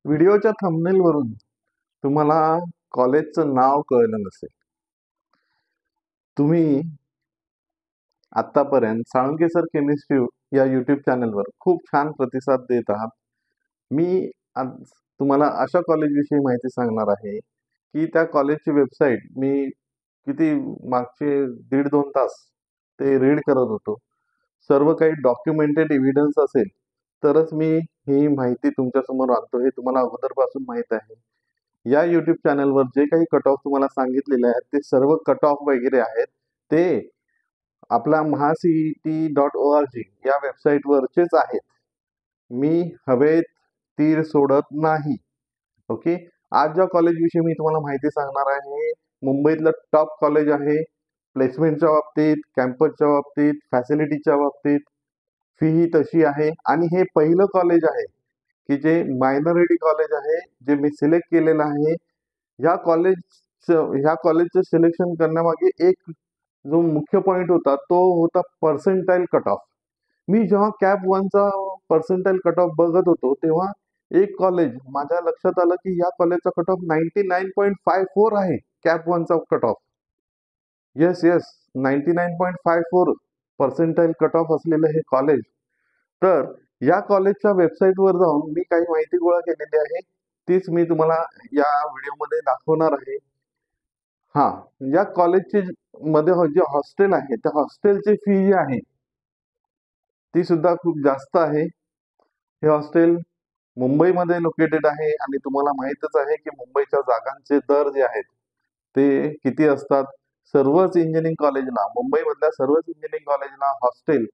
व्हिडिओच्या थंबनेल वरून तुम्हाला कॉलेजचं नाव कळलं नसेल. तुम्ही आतापर्यंत साळुंके सर केमिस्ट्री या YouTube चॅनलवर खूप छान प्रतिसाद देत आहात. मी आज तुम्हाला अशा कॉलेजविषयी माहिती सांगणार आहे, की त्या कॉलेजची वेबसाईट मी किती मागचे 1.5-2 तास ते रीड करत होतो. सर्व काही डॉक्युमेंटेड एव्हिडन्स असेल, तरच मी ही माहिती तुमच्यासमोर आणतो. हे तुम्हाला अगोदरपासून माहीत आहे. या YouTube चॅनलवर जे काही कट ऑफ तुम्हाला सांगितलेले आहेत, ते सर्व कट ऑफ वगैरे आहेत. ते आपला MahaCET.org या वेबसाईटवरचेच आहेत. मी हवेत तीर सोडत नाही. ओके. आज ज्या कॉलेजविषयी मी तुम्हाला माहिती सांगणार आहे, मुंबईतलं टॉप कॉलेज आहे. प्लेसमेंटच्या बाबतीत, कॅम्पसच्या बाबतीत, फॅसिलिटीच्या बाबतीत, फी ही तशी आहे आणि हे पहिलं कॉलेज आहे, की जे मायनॉरिटी कॉलेज आहे, जे मी सिलेक्ट केलेलं आहे. ह्या कॉलेजचं सिलेक्शन करण्यामागे एक जो मुख्य पॉइंट होता, तो होता पर्सेंटाईल कट ऑफ. मी जेव्हा कॅप 1चा पर्सेंटाईल कट ऑफ बघत होतो, तेव्हा एक कॉलेज माझ्या लक्षात आलं, की या कॉलेजचा कट ऑफ 99.54 आहे. कॅप 1चा cut off. Yes, 99.54 percentile cut off असलेलं हे कॉलेज. तर या कॉलेजच्या वेबसाईटवर जाऊन मी काही माहिती गोळा केलेली आहे. तीच मी तुम्हाला या व्हिडिओमध्ये दाखवणार आहे. हां, या कॉलेजचे मध्ये जे हॉस्टेल आहे, त्या हॉस्टेलची फी जी आहे, ती सुद्धा खूप जास्त आहे. हे हॉस्टेल मुंबईमध्ये लोकेटेड आहे आणि तुम्हाला माहीतच आहे, की मुंबईच्या जागांचे दर जे आहेत, ते किती असतात. सर्वच इंजिनिअरिंग कॉलेजला, मुंबईमधल्या सर्वच इंजिनिअरिंग कॉलेजला हॉस्टेल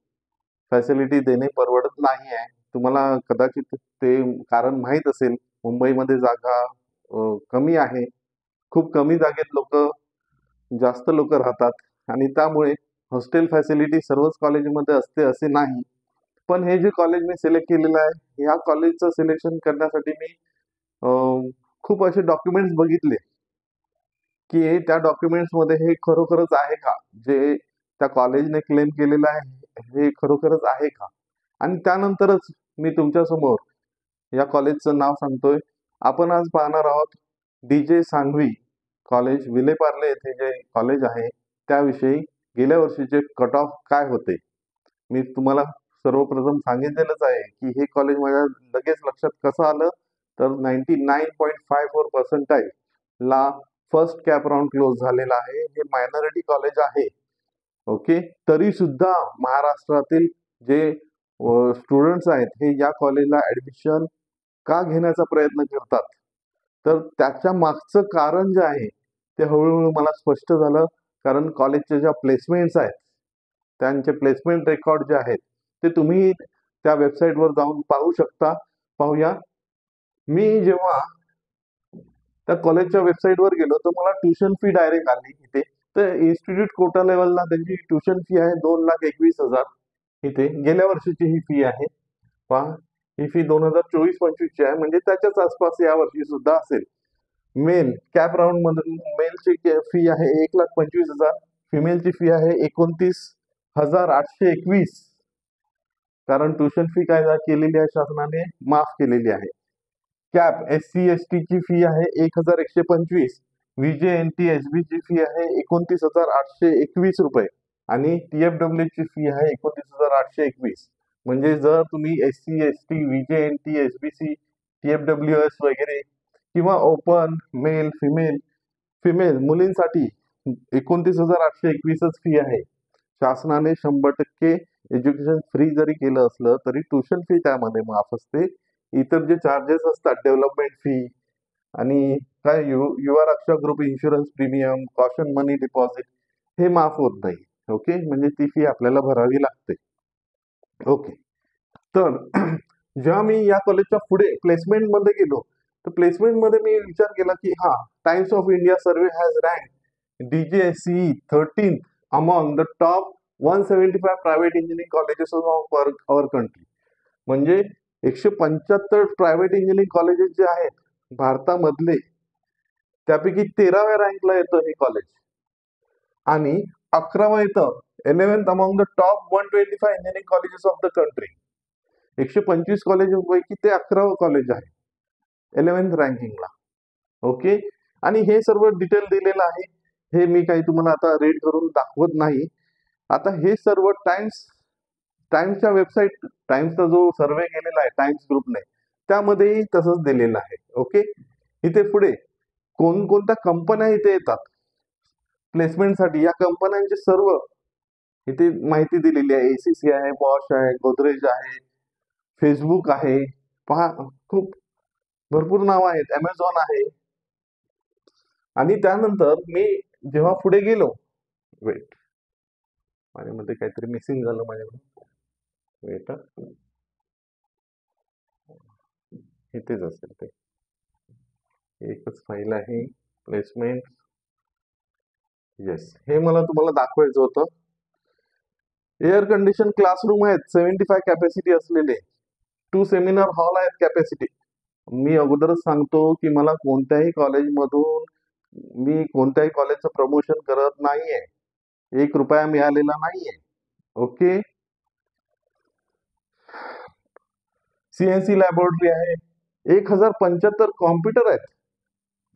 फॅसिलिटी देणे परवडत नाही आहे. तुम्हाला कदाचित ते कारण माहीत असेल. मुंबईमध्ये जागा कमी आहे. खूप कमी जागेत जास्त लोक राहतात आणि त्यामुळे हॉस्टेल फॅसिलिटी सर्वच कॉलेजमध्ये असते असे नाही. पण हे जे कॉलेज मी सिलेक्ट केलेलं आहे, ह्या कॉलेजचं सिलेक्शन करण्यासाठी मी खूप असे डॉक्युमेंट्स बघितले, की त्या डॉक्युमेंट्समध्ये हे खरोखरच आहे का? जे त्या कॉलेजने क्लेम केलेलं आहे, हे खरोखरच आहे का? आणि त्यानंतरच मी तुमच्यासमोर या कॉलेजचं नाव सांगतोय. आपण आज पाहणार आहोत डी.जे. सांघवी कॉलेज, विलेपार्ले येथे जे कॉलेज आहे, त्याविषयी गेल्या वर्षीचे कट ऑफ काय होते. मी तुम्हाला सर्वप्रथम सांगितलेलंच आहे, की हे कॉलेज माझ्या लगेच लक्षात कसं आलं, तर 99.54 पर्सेंटाईल ला फर्स्ट कॅप राउंड क्लोज झालेला आहे. हे मायनॉरिटी कॉलेज आहे. ओके. तरी सुद्धा महाराष्ट्रातील जे स्टुडंट्स आहेत, हे या कॉलेजला ऍडमिशन का घेण्याचा प्रयत्न करतात, तर त्याच्या मागचं कारण जे आहे, ते हळूहळू मला स्पष्ट झालं. कारण कॉलेजच्या ज्या प्लेसमेंट्स आहेत, त्यांचे प्लेसमेंट रेकॉर्ड जे आहेत, ते तुम्ही त्या वेबसाईटवर जाऊन पाहू शकता. पाहूया. मी जेव्हा त्या कॉलेजच्या वेबसाईटवर गेलो, तर मला ट्युशन फी डायरेक्ट आली इथे. तर इन्स्टिट्यूट कोटा लेवलला त्यांची ट्युशन फी आहे 2,21,000. इथे गेल्या वर्षीची ही फी आहे. पहा, ही फी 2024-25 ची आहे, म्हणजे त्याच्याच आसपास या वर्षी सुद्धा असेल. मेल कॅप राऊंड मधून मेलची फी आहे 1,25,000. फिमेलची फी आहे 29,821. कारण ट्युशन फी काय केलेली आहे शासनाने, माफ केलेली आहे. कॅप SC/ST ची फी आहे 1,125. VJNT SB ची फी आहे 29,821 रुपये आणि TFW ची फी आहे 29,821. म्हणजे जर तुम्ही SC/ST, VJNT, SBC, TFWS वगैरे किंवा ओपन, मेल, फिमेल मुलींसाठी 29,821च फी आहे. शासनाने 100% एज्युकेशन फ्री जरी केलं असलं, तरी ट्युशन फी त्यामध्ये माफ असते. इतर जे चार्जेस असतात, डेव्हलपमेंट फी आणि काय युवा रक्षा ग्रुप इन्शुरन्स प्रीमियम, कॉशन मनी डिपॉझिट, हे माफ होत नाही. ओके. म्हणजे ती फी आपल्याला भरावी लागते. ओके. तर जेव्हा मी या कॉलेजच्या पुढे प्लेसमेंटमध्ये गेलो, तर प्लेसमेंटमध्ये मी विचार केला, की times of India survey has rank DJSCE 13th among the top 175 private engineering colleges of our country. म्हणजे 175 प्रायव्हेट इंजिनिअरिंग कॉलेजेस जे आहेत भारतामधले, त्यापैकी 13व्या रँकला येतं हे कॉलेज आणि 11वं येतं 11th among the top 125 engineering colleges of the country. 125 कॉलेजपैकी ते 11वं कॉलेज आहे. 11th रँकिंगला. ओके. आणि हे सर्व डिटेल दिलेलं आहे. हे मी काही तुम्हाला आता रीड करून दाखवत नाही. आता हे सर्व टाइम्सच्या वेबसाईट, टाइम्सचा जो सर्वे केलेला आहे टाइम्स ग्रुपने, त्यामध्येही तसंच दिलेलं आहे. ओके. इथे पुढे कोणकोणत्या कंपन्या इथे येतात प्लेसमेंटसाठी, या कंपन्यांचे सर्व इथे माहिती दिलेली आहे. ACC आहे, बॉश आहे, गोदरेज आहे, फेसबुक आहे. पहा, खूप भरपूर नाव आहेत. Amazon आहे. आणि त्यानंतर मी जेव्हा पुढे गेलो, वेट, माझ्यामध्ये काहीतरी मिसिंग झालं माझ्याकडून. वेट, इथेच असेल ते. एकच फाईल आहे, प्लेसमेंट. येस, हे मला तुम्हाला दाखवायचं होतं. एअर कंडिशन क्लासरूम आहेत, 75 कॅपॅसिटी असलेले. 2 सेमिनार हॉल आहेत कॅपॅसिटी. मी अगोदरच सांगतो की मला कोणत्याही कॉलेजमधून, मी कोणत्याही कॉलेजचं प्रमोशन करत नाहीये. 1 रुपया मिळालेला नाहीये. ओके. CNC लॅबोरेटरी आहे. 1075 कॉम्प्युटर आहेत,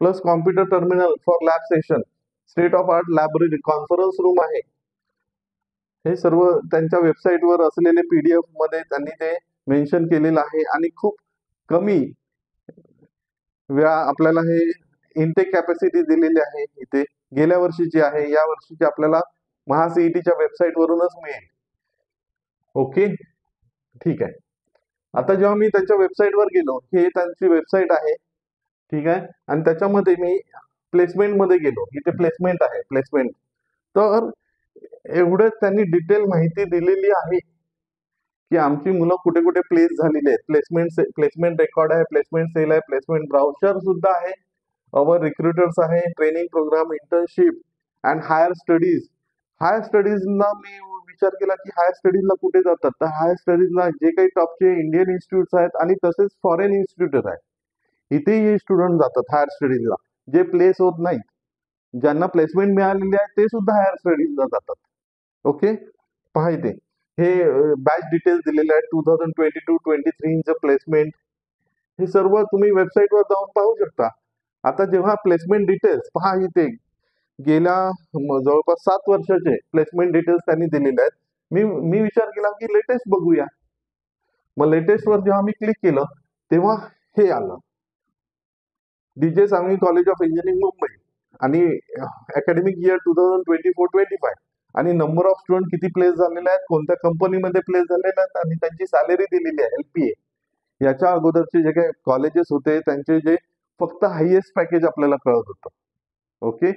plus computer terminal for lab session. State of art library, conference room आहे. हे सर्व त्यांच्या वेबसाईटवर असलेले PDF मध्ये त्यांनी ते मेन्शन केलेलं आहे. आणि खूप कमी वेळा आपल्याला हे इनटेक कॅपॅसिटी दिलेली आहे. इथे गेल्या वर्षीची आहे, या वर्षीची आपल्याला महाCETच्या वेबसाईट वरूनच मिळेल. ओके, ठीक आहे. आता जेव्हा मी त्यांच्या वेबसाईटवर गेलो, हे त्यांची वेबसाईट आहे, ठीक आहे. आणि त्याच्यामध्ये मी प्लेसमेंट मध्ये गेलो. इथे प्लेसमेंट आहे, प्लेसमेंट. तर एवढं त्यांनी डिटेल माहिती दिलेली आहे की आमची मुलं कुठे कुठे प्लेस झालेली आहेत. प्लेसमेंट रेकॉर्ड आहे, प्लेसमेंट सेल आहे, प्लेसमेंट ब्राउचर सुद्धा आहे, अवर रिक्रुटर्स आहे, training programme, internship and higher studies. Higher स्टडीजला मी विचार केला की हायर स्टडीजला कुठे जातात. तर हायर स्टडीजला जे काही टॉपचे इंडियन इन्स्टिट्यूट आहेत आणि तसेच फॉरेन इन्स्टिट्यूट आहेत, इथेही हे स्टुडंट जातात हायर स्टडीजला, जे प्लेस होत नाहीत. ज्यांना प्लेसमेंट मिळालेली आहे ते सुद्धा हायर स्टडीजला जातात. ओके, पहा इथे हे बॅच डिटेल्स दिलेले आहेत. 2022-23 प्लेसमेंट. हे सर्व तुम्ही वेबसाईटवर जाऊन पाहू शकता. आता जेव्हा प्लेसमेंट डिटेल्स पहा, इथे गेल्या जवळपास 7 वर्षाचे प्लेसमेंट डिटेल्स त्यांनी दिलेले आहेत. मी विचार केला की लेटेस्ट बघूया. मग लेटेस्ट वर जेव्हा मी क्लिक केलं तेव्हा हे आलं, DJ Sangvi college of engineering Mumbai, आणि अकॅडमिक इयर 2024-25, आणि नंबर ऑफ स्टुडंट किती प्लेस झालेले आहेत, कोणत्या कंपनीमध्ये प्लेस झालेले आहेत, आणि त्यांची सॅलरी दिलेली आहे LPA. याच्या अगोदरचे जे काही कॉलेजेस होते त्यांचे जे फक्त हायएस्ट पॅकेज आपल्याला कळत होतं. ओके.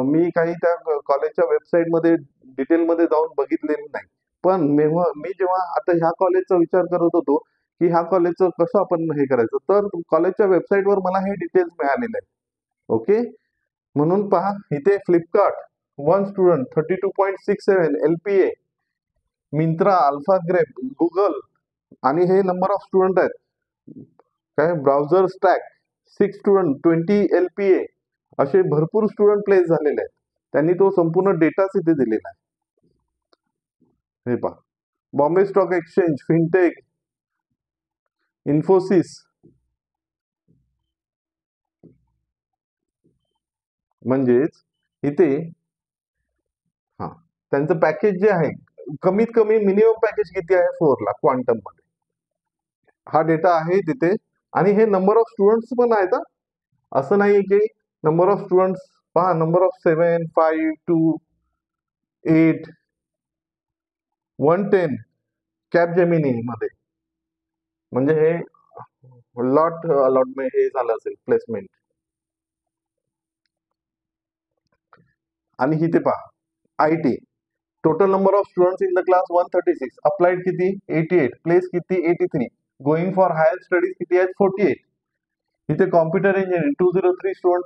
मी काही त्या कॉलेजच्या वेबसाईटमध्ये डिटेलमध्ये जाऊन बघितलेलं नाही. पण मी जेव्हा आता ह्या कॉलेजचा विचार करत होतो की ह्या कॉलेजचं कसं आपण हे करायचं, तर कॉलेजच्या वेबसाईटवर मला हे डिटेल्स मिळालेले आहेत. ओके. म्हणून पहा इथे Flipkart 1 student 32.67 LPA, Myntra, AlphaGrep, Google, आणि हे नंबर ऑफ स्टुडंट आहेत. काय ब्राउझर स्टॅक 6 स्टुडंट 20 LPA, असे भरपूर स्टुडंट प्लेस झालेले आहेत. त्यांनी तो संपूर्ण डेटाच इथे दिलेला आहे. हे पहा, Bombay stock exchange, fintech, Infosys, म्हणजेच इथे हा त्यांचं पॅकेज जे आहे, कमीत कमी मिनिमम पॅकेज किती आहे 4 लाख क्वांटम मध्ये, हा डेटा आहे तिथे. आणि हे नंबर ऑफ स्टुडंट्स पण आहेत. असं नाही की नंबर ऑफ स्टुडंट्स पहा, नंबर ऑफ 7, 5, 2, 8, 110 कॅपजेमिनी मध्ये, म्हणजे हे अलॉटमेंट हे झालं असेल प्लेसमेंट. आणि इथे पहा IT, total number of students in the class 136, applied किती 88, प्लेस किती 83, गोइंग फॉर हायर स्टडीज किती आहेत 48. इथे कॉम्प्युटर इंजिनिअरिंग 203 स्टुडंट,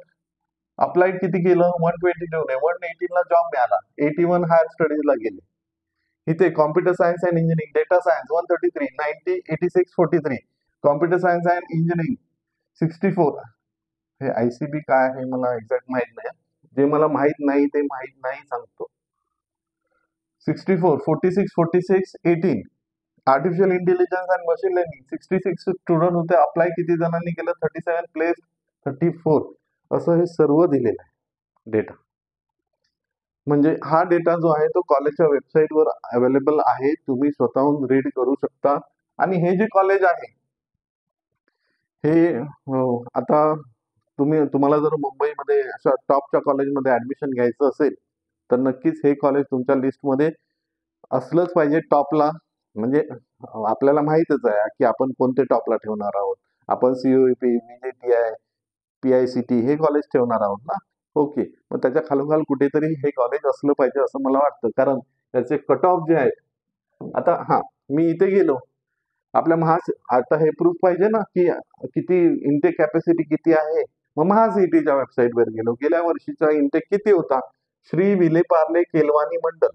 अप्लाइड किती केलं 122 ने, 118 ला जॉब मिळाला, 81 हायर स्टडीजला गेले. इथे computer science and engineering, data science 133, 90, 86, 43, computer science and engineering 64. हे ICB काय आहे मला एक्झॅक्ट माहित नाही. जे मला माहित नाही ते माहित नाही सांगतो. 64, 46, 46, 18, artificial intelligence and machine learning 66 student होते, अप्लाय किती जणांनी केलं, 37, प्लेस 34, असं हे सर्व दिलेलं आहे डेटा. म्हणजे हा डेटा जो आहे तो कॉलेजच्या वेबसाईटवर अवेलेबल आहे, तुम्ही स्वतःहून रीड करू शकता. आणि हे जे कॉलेज आहे हे आता तुम्हाला जर मुंबईमध्ये अशा टॉपच्या कॉलेजमध्ये ऍडमिशन घ्यायचं असेल तर नक्कीच हे कॉलेज तुमच्या लिस्टमध्ये असलंच पाहिजे टॉपला. म्हणजे आपल्याला माहितच आहे की आपण कोणते टॉपला ठेवणार आहोत. आपण COEP, VJTI, PICT हे कॉलेज ठेवणार आहोत ना. ओके, मग त्याच्या खालोखाल कुठेतरी हे कॉलेज असलं पाहिजे असं मला वाटतं, कारण त्याचे कट ऑफ जे आहेत. आता मी इथे गेलो, आपल्या आता हे प्रूफ पाहिजे ना की किती इंटेक कॅपॅसिटी किती आहे. मग महासीईटीच्या वेबसाईटवर गेलो, गेल्या वर्षीचा इंटेक किती होता, श्री विले पार्ले केलवानी मंडल,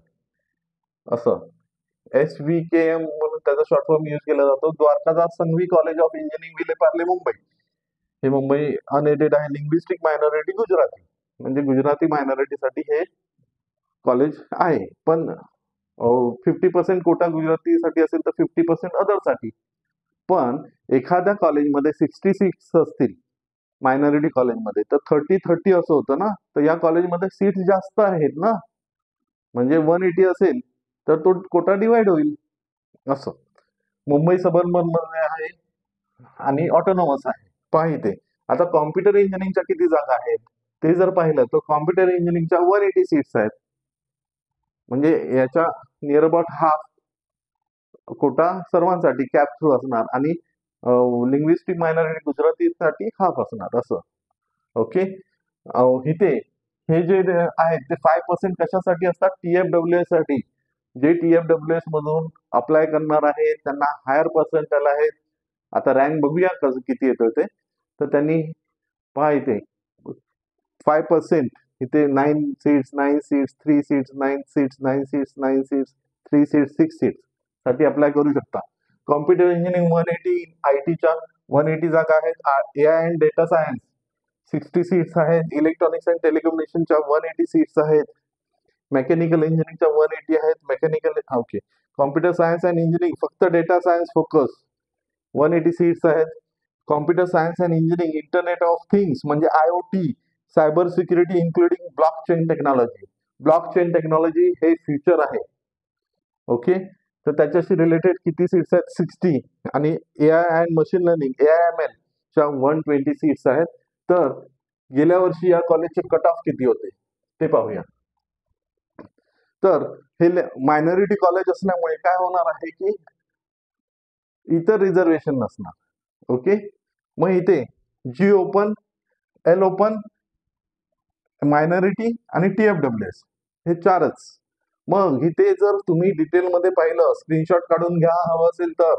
असं SVKM म्हणून त्याचा शॉर्ट फॉर्म यूज केला जातो. Dwarkadas Sanghvi college of engineering Vile Parle Mumbai, हे मुंबई अनएडेड आहे. लिंग्विस्टिक मायनॉरिटी गुजराती, म्हणजे गुजराती मायनॉरिटीसाठी हे कॉलेज आहे. पण 50% कोटा गुजरातीसाठी असेल तर 50% अदरसाठी. पण एखाद्या कॉलेजमध्ये 60 सीट्स असतील मायनॉरिटी कॉलेजमध्ये, तर 30-30 असं होतं ना. तर या कॉलेजमध्ये सीट्स जास्त आहेत ना, म्हणजे 180 असेल तर तो कोटा डिवाइड होईल असं. मुंबई सबअर्बन मध्ये आहे आणि ऑटोनॉमस आहे. पहा इथे आता कॉम्प्युटर इंजिनिअरिंगच्या किती जागा आहेत ते जर पाहिलं तर कॉम्प्युटर इंजिनिअरिंगच्या 180 सीट्स आहेत, म्हणजे याच्या नियर अबाउट हाफ कोटा सर्वांसाठी कॅप थ्रू असणार आणि लिंग्विस्टिक मायनॉरिटी गुजरातीसाठी हाफ असणार असं. ओके, इथे हे जे आहेत ते 5% कशासाठी असतात, TFWS साठी. जे TFWS मधून अप्लाय करणार आहेत त्यांना हायर पर्सेंटाइल आहेत. आता रँक बघूया किती येतोय ते. तर त्यांनी पहा इथे 5%, इथे 9 seats, 9 seats, 3 seats, 9 seats, 9 seats, 9 seats, 3 seats, 6 seats साठी अप्लाय करू शकता. कॉम्प्युटर इंजिनिअरिंग 180, IT च्या 180 जागा आहेत. AI and data science 60 seats आहेत. इलेक्ट्रॉनिक्स अँड टेलिकम्युनिकेशनच्या 180 सीट्स आहेत. मेकॅनिकल इंजिनिअरिंगच्या 180 आहेत. Okay, computer science and engineering फक्त डेटा सायन्स फोकस 180 सीट्स आहेत. Computer science and engineering internet of things म्हणजे IoT, cyber security including blockchain technology. Blockchain technology हे future आहे. Okay, तर त्याच्याशी रिलेटेड किती सीट्स आहेत, 60. आणि AI and machine learning AIML च्या 120 सीट्स आहेत. तर गेल्या वर्षी या कॉलेजचे कट ऑफ किती होते ते पाहूया. तर हे मायनॉरिटी कॉलेज असल्यामुळे काय होणार आहे की इतर रिझर्वेशन नसणार. ओके, मग इथे G open, L open, minority आणि TFWS हे चारच. मग इथे जर तुम्ही डिटेलमध्ये पाहिलं, स्क्रीनशॉट काढून घ्या हवं असेल तर,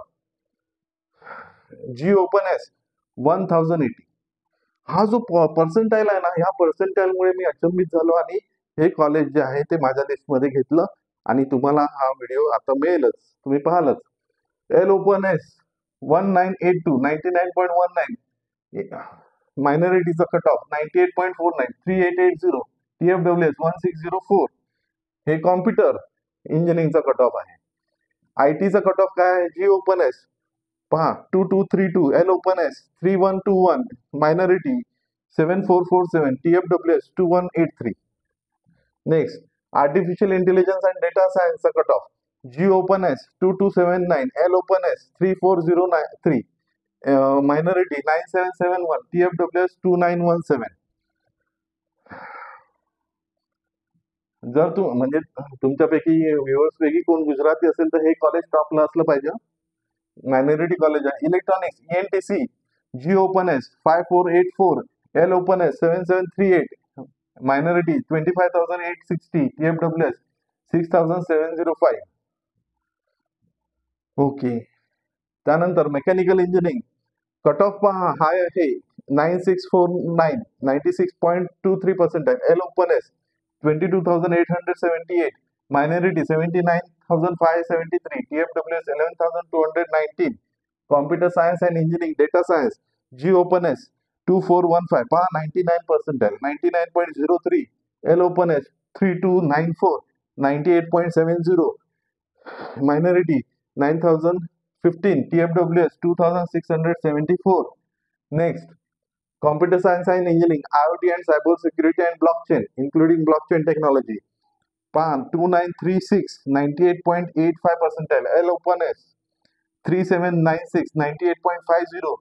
G ओपन S 1080 हा जो पर्सेंटाईल आहे ना, ह्या पर्सेंटाईलमुळे मी अचंबित झालो आणि हे कॉलेज जे आहे ते माझ्या लिस्टमध्ये घेतलं. आणि तुम्हाला हा व्हिडिओ आता मिळेलच, तुम्ही पाहालच. L ओपन S 1982 99.19, मायनॉरिटीचा कट ऑफ 98.49, 3880, TFWS 1604. हे कॉम्प्युटर इंजिनिअरिंगचा कट ऑफ आहे. IT चा कट ऑफ काय आहे, G ओपन S पहा 2232, L open S 3121, minority 7447, TFWS 2183. Next artificial intelligence and data सायन्सचा cut off G open S 2279, L open S 3403, minority 9771, TFWS 2917. जर म्हणजे तुमच्यापैकी व्ह्युअर्स पैकी कोण गुजराती असेल तर हे कॉलेज टॉपला असलं पाहिजे. मायनॉरिटी कॉलेज आहे. Electronics ENTC G open S 5484, L open S 7738, minority 25,860, TFWS 6,705. Okay, त्यानंतर मेकॅनिकल इंजिनिअरिंग कट ऑफ पहा हाय आहे 9649, 96.23%. L open S 22,878, minority 79,573, TFWS 11,219. Computer science and engineering data science G open S 2415 पहा 99%, 99.03. L open S 3294, 98.70, minority 9015. TFWS 2674. Next, computer science and engineering, IoT and cyber security and blockchain, including blockchain technology. 2936, 98.85 percentile. L openness 3796, 98.50.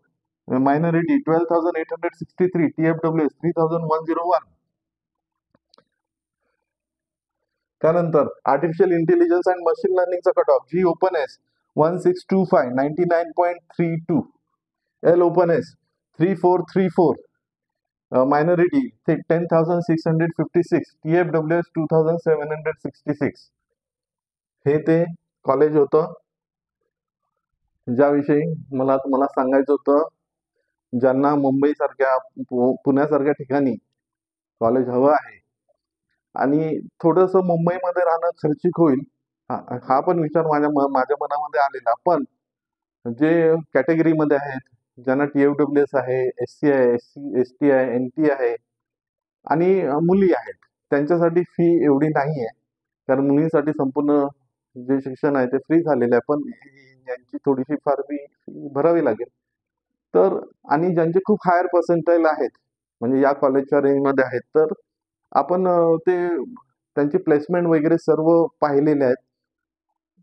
Minority 12,863. TFWS 3101. त्यानंतर artificial intelligence and machine लर्निंगचा cut off. G openness 1625, 99.32. L openness 3434. Minority 10,656. TFWS 2,766. हे ते college होतं ज्याविषयी मला तुम्हाला सांगायचं होतं. ज्यांना मुंबईसारख्या पुण्यासारख्या ठिकाणी कॉलेज हवं आहे आणि थोडंसं मुंबईमध्ये राहणं खर्चिक होईल, हा पण विचार माझ्या मनामध्ये आलेला. पण जे कॅटेगरीमध्ये आहेत, ज्यांना TFWS आहे, SC आहे, ST आहे, NT आहे आणि मुली आहेत, त्यांच्यासाठी फी एवढी नाही आहे. कारण मुलींसाठी संपूर्ण जे शिक्षण आहे ते फ्री झालेलं आहे. पण यांची थोडीशी फार फी भरावी लागेल. तर आणि ज्यांचे खूप हायर पर्सेंटाईल आहेत, म्हणजे या कॉलेजच्या रेंजमध्ये आहेत, तर आपण ते त्यांची प्लेसमेंट वगैरे सर्व पाहिलेले आहेत.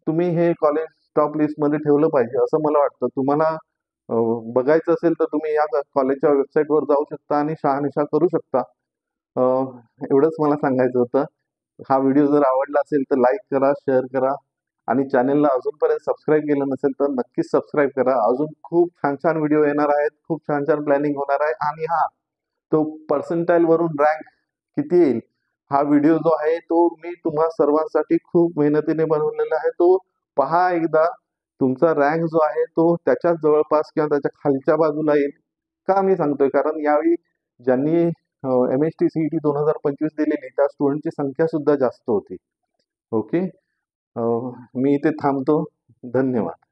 तुम्ही हे कॉलेज टॉप लिस्टमध्ये ठेवलं पाहिजे असं मला वाटतं. तुम्हाला बघायचं असेल तर तुम्ही या कॉलेजच्या वेबसाईटवर जाऊ शकता आणि शहानिशा करू शकता. एवढंच मला सांगायचं होतं. हा व्हिडिओ जर आवडला असेल तर लाईक करा, शेअर करा आणि चॅनलला अजूनपर्यंत सबस्क्राईब केलं नसेल तर नक्कीच सबस्क्राईब करा. अजून खूप छान छान व्हिडिओ येणार आहेत, खूप छान छान प्लॅनिंग होणार आहे. आणि तो पर्सेंटाईल वरून रँक किती येईल हा व्हिडिओ जो आहे तो मी तुम्हा सर्वांसाठी खूप मेहनतीने बनवलेला आहे. तो पहा एकदा. तुमचा रँक जो आहे तो त्याच्याच जवळपास किंवा त्याच्या खालच्या बाजूला येईल. का मी सांगतोय, कारण यावेळी ज्यांनी MHT CET 2025 दिलेली त्या स्टुडंटची संख्या सुद्धा जास्त होती. ओके, मी इथे थांबतो. धन्यवाद.